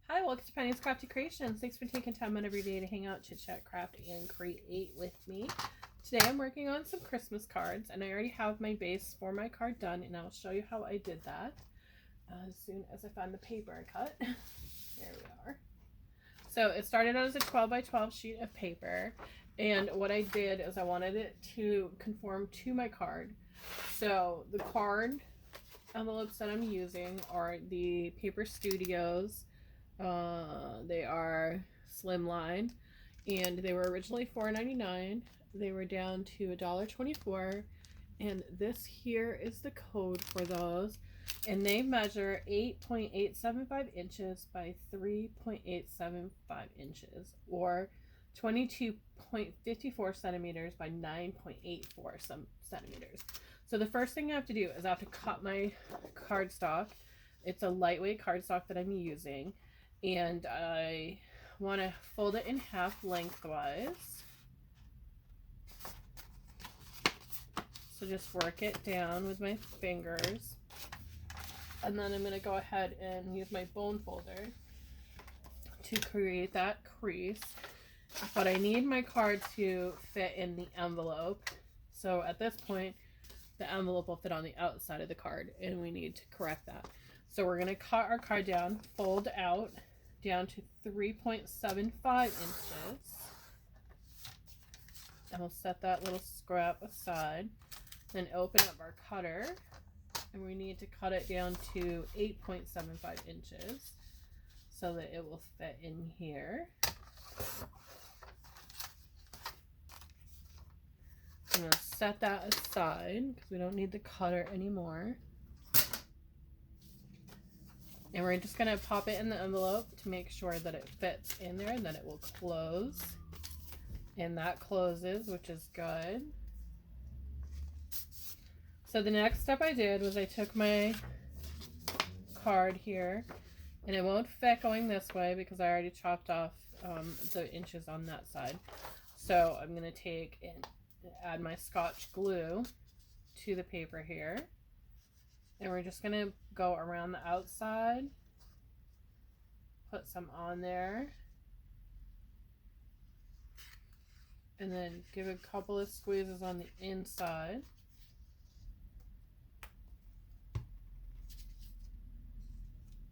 Hi, welcome to Penny's Crafty Creations. Thanks for taking time out every day to hang out, chit chat, craft, and create with me. Today I'm working on some Christmas cards, and I already have my base for my card done, and I'll show you how I did that as soon as I find the paper I cut. There we are. So it started out as a 12 by 12 sheet of paper, and what I did is I wanted it to conform to my card. So the card envelopes that I'm using are the Paper Studios. They are slimline, and they were originally $4.99. They were down to $1.24, and this here is the code for those. And they measure 8.875 inches by 3.875 inches, or 22.54 centimeters by 9.84 centimeters. So the first thing I have to do is I have to cut my cardstock. It's a lightweight cardstock that I'm using, and I want to fold it in half lengthwise. So just work it down with my fingers. And then I'm going to go ahead and use my bone folder to create that crease. But I need my card to fit in the envelope. So at this point, the envelope will fit on the outside of the card, and we need to correct that. So we're going to cut our card down, fold out down to 3.75 inches. And we'll set that little scrap aside. Then open up our cutter, and we need to cut it down to 8.75 inches so that it will fit in here. I'm going to set that aside because we don't need the cutter anymore. And we're just going to pop it in the envelope to make sure that it fits in there and that it will close. And that closes, which is good. So the next step I did was I took my card here, and it won't fit going this way because I already chopped off the inches on that side. So I'm going to take and add my Scotch glue to the paper here, and we're just going to go around the outside, put some on there, and then give a couple of squeezes on the inside.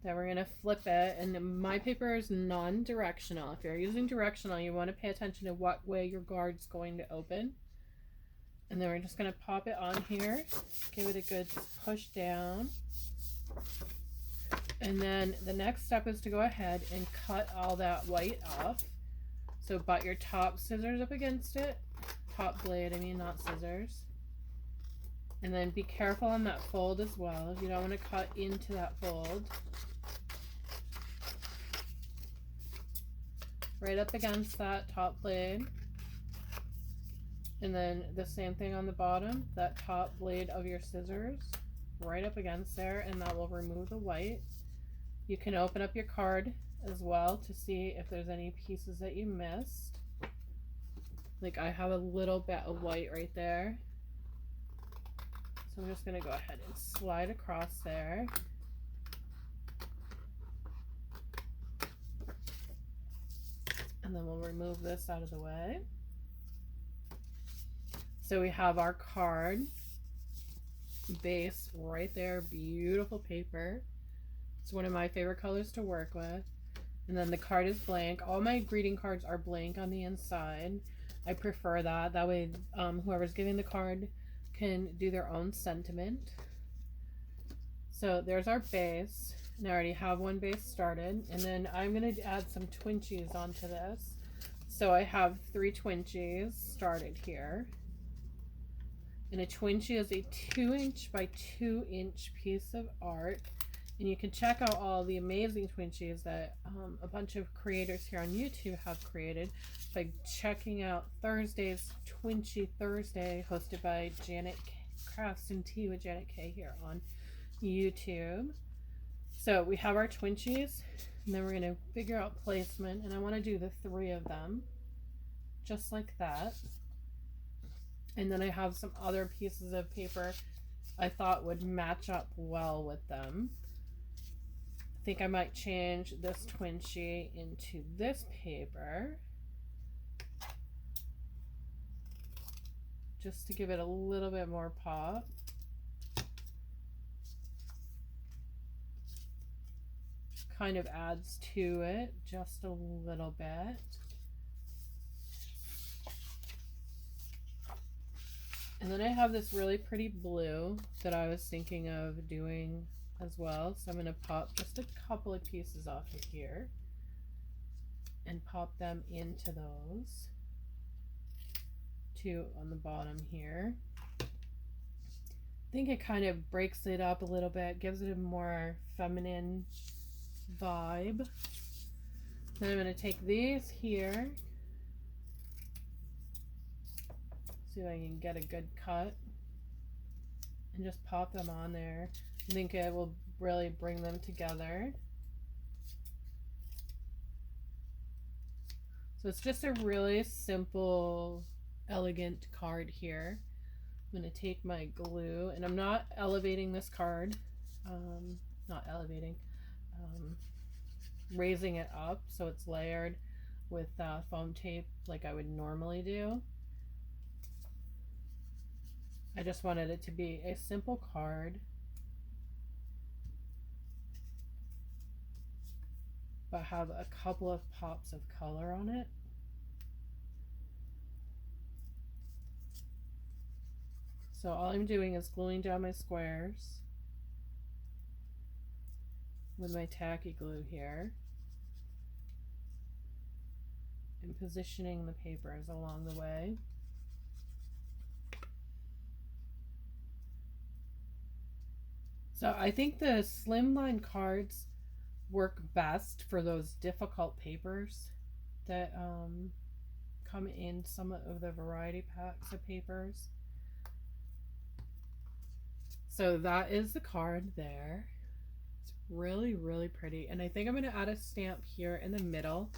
Then we're going to flip it, and my paper is non-directional. If you're using directional, you want to pay attention to what way your card's going to open. And then we're just going to pop it on here, give it a good push down. And then the next step is to go ahead and cut all that white off. So butt your top scissors up against it. Top blade, I mean, not scissors. And then be careful on that fold as well. You don't want to cut into that fold. Right up against that top blade. And then the same thing on the bottom, that top blade of your scissors, right up against there, and that will remove the white. You can open up your card as well to see if there's any pieces that you missed. Like I have a little bit of white right there. So I'm just going to go ahead and slide across there. And then we'll remove this out of the way. So we have our card base right there. Beautiful paper. It's one of my favorite colors to work with. And then the card is blank. All my greeting cards are blank on the inside. I prefer that. That way whoever's giving the card can do their own sentiment. So there's our base. And I already have one base started. And then I'm going to add some twinchies onto this. So I have 3 twinchies started here. And a twinchie is a 2-inch by 2-inch piece of art. And you can check out all the amazing twinchies that a bunch of creators here on YouTube have created by checking out Thursday's Twinchie Thursday, hosted by Janet Crafts and Tea with Janet K here on YouTube. So we have our twinchies, and then we're going to figure out placement, and I want to do the 3 of them, just like that. And then I have some other pieces of paper I thought would match up well with them. think I might change this twin sheet into this paper, just to give it a little bit more pop. Kind of adds to it just a little bit. And then I have this really pretty blue that I was thinking of doing as well. So I'm going to pop just a couple of pieces off of here and pop them into those two on the bottom here. I think it kind of breaks it up a little bit, gives it a more feminine vibe. Then I'm going to take these here, see if I can get a good cut, and just pop them on there. I think it will really bring them together. So it's just a really simple, elegant card here. I'm going to take my glue, and I'm not elevating this card, raising it up so it's layered with foam tape like I would normally do. I just wanted it to be a simple card, but have a couple of pops of color on it. So all I'm doing is gluing down my squares with my tacky glue here and positioning the papers along the way. So I think the slimline cards work best for those difficult papers that come in some of the variety packs of papers. So that is the card there. It's really, really pretty. And I think I'm going to add a stamp here in the middle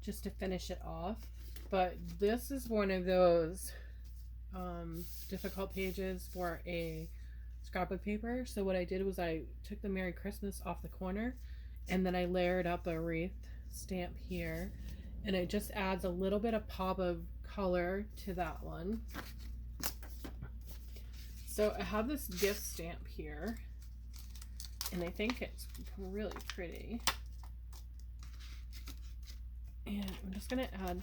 just to finish it off. But this is one of those difficult pages for a scrap of paper. So what I did was I took the Merry Christmas off the corner, and then I layered up a wreath stamp here, and it just adds a little bit of pop of color to that one. So I have this gift stamp here, and I think it's really pretty. And I'm just gonna add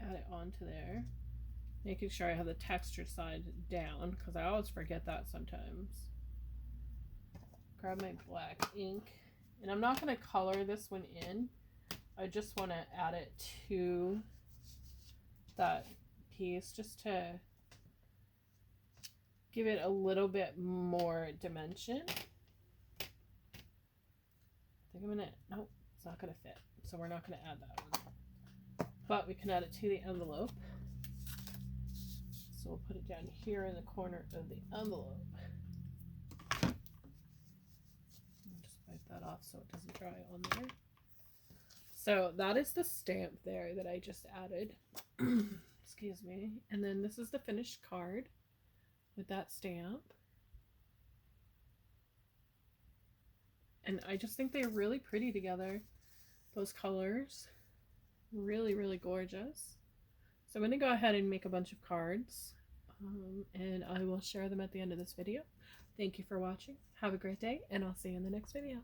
it onto there, making sure I have the texture side down, because I always forget that sometimes. Grab my black ink, and I'm not going to color this one in. I just want to add it to that piece just to give it a little bit more dimension. I think I'm gonna, nope, it's not gonna fit, so we're not gonna add that one, but we can add it to the envelope. So we'll put it down here in the corner of the envelope. Just wipe that off so it doesn't dry on there. So that is the stamp there that I just added. Excuse me. And then this is the finished card with that stamp. And I just think they're really pretty together. Those colors. Really, really gorgeous. So I'm going to go ahead and make a bunch of cards. And I will share them at the end of this video. Thank you for watching. Have a great day, and I'll see you in the next video.